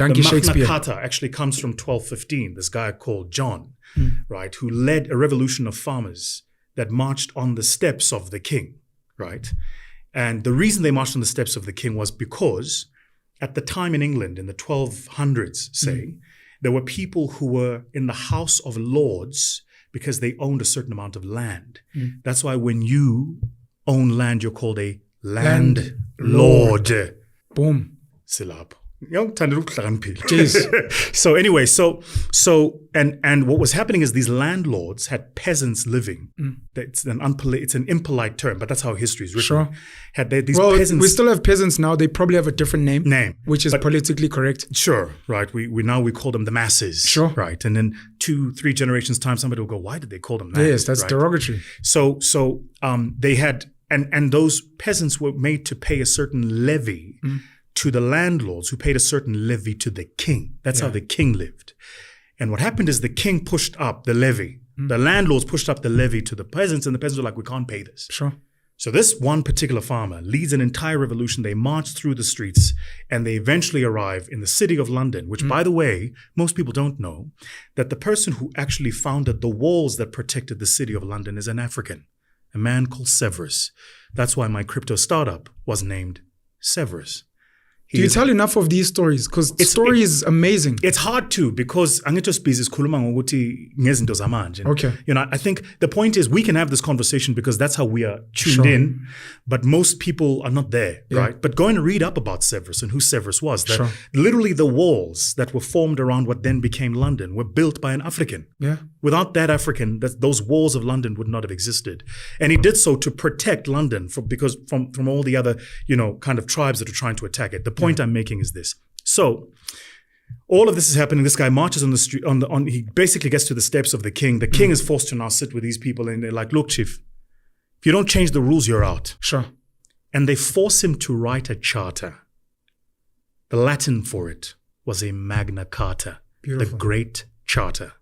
Danke the Magna Shakespeare. Carta actually comes from 1215. This guy called John, right, who led a revolution of farmers that marched on the steps of the king, right? And the reason they marched on the steps of the king was because at the time in England, in the 1200s, say, there were people who were in the House of Lords because they owned a certain amount of land. That's why when you own land, you're called a landlord. Boom. Silab. Jeez. So anyway, and what was happening is these landlords had peasants living. It's an impolite term, but that's how history is written. Sure. These Well, peasants. we still have peasants now. They probably have a different name. Which is politically correct. Sure, right. We call them the masses. Sure. Right. And then 2-3 generations time, somebody will go, why did they call them that? Yes, that's right? derogatory. So they had, and those peasants were made to pay a certain levy to the landlords, who paid a certain levy to the king. That's how the king lived. And what happened is the king pushed up the levy. The landlords pushed up the levy to the peasants, and the peasants were like, we can't pay this. Sure. So this one particular farmer leads an entire revolution. They march through the streets, and they eventually arrive in the city of London, which, by the way, most people don't know, that the person who actually founded the walls that protected the city of London is an African, a man called Severus. That's why my crypto startup was named Severus. Do you tell enough of these stories? Because the story is amazing. It's hard to, because angitospecies sikhuluma ngokuthi ngezinto zamanje. Okay. You know, I think the point is we can have this conversation because that's how we are tuned in, but most people are not there, right? But go and read up about Severus and who Severus was. Literally the walls that were formed around what then became London were built by an African. Yeah. Without that African, those walls of London would not have existed. And he did so to protect London from all the other, kind of tribes that are trying to attack it. The point I'm making is this. So all of this is happening. This guy marches on the street, he basically gets to the steps of the king. The king is forced to now sit with these people, and they're like, look, chief, if you don't change the rules, you're out. Sure. And they force him to write a charter. The Latin for it was a Magna Carta. Beautiful. The Great Charter.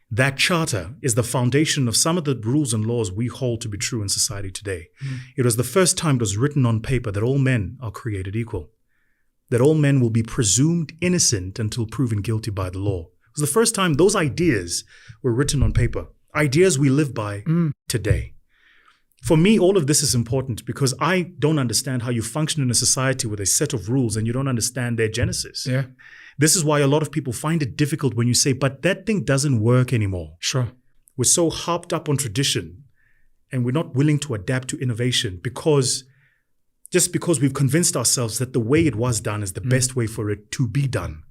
That charter is the foundation of some of the rules and laws we hold to be true in society today. It was the first time it was written on paper that all men are created equal, that all men will be presumed innocent until proven guilty by the law. It was the first time those ideas were written on paper, ideas we live by today. For me, all of this is important because I don't understand how you function in a society with a set of rules and you don't understand their genesis. Yeah. This is why a lot of people find it difficult when you say, but that thing doesn't work anymore. Sure. We're so harped up on tradition and we're not willing to adapt to innovation because we've convinced ourselves that the way it was done is the best way for it to be done.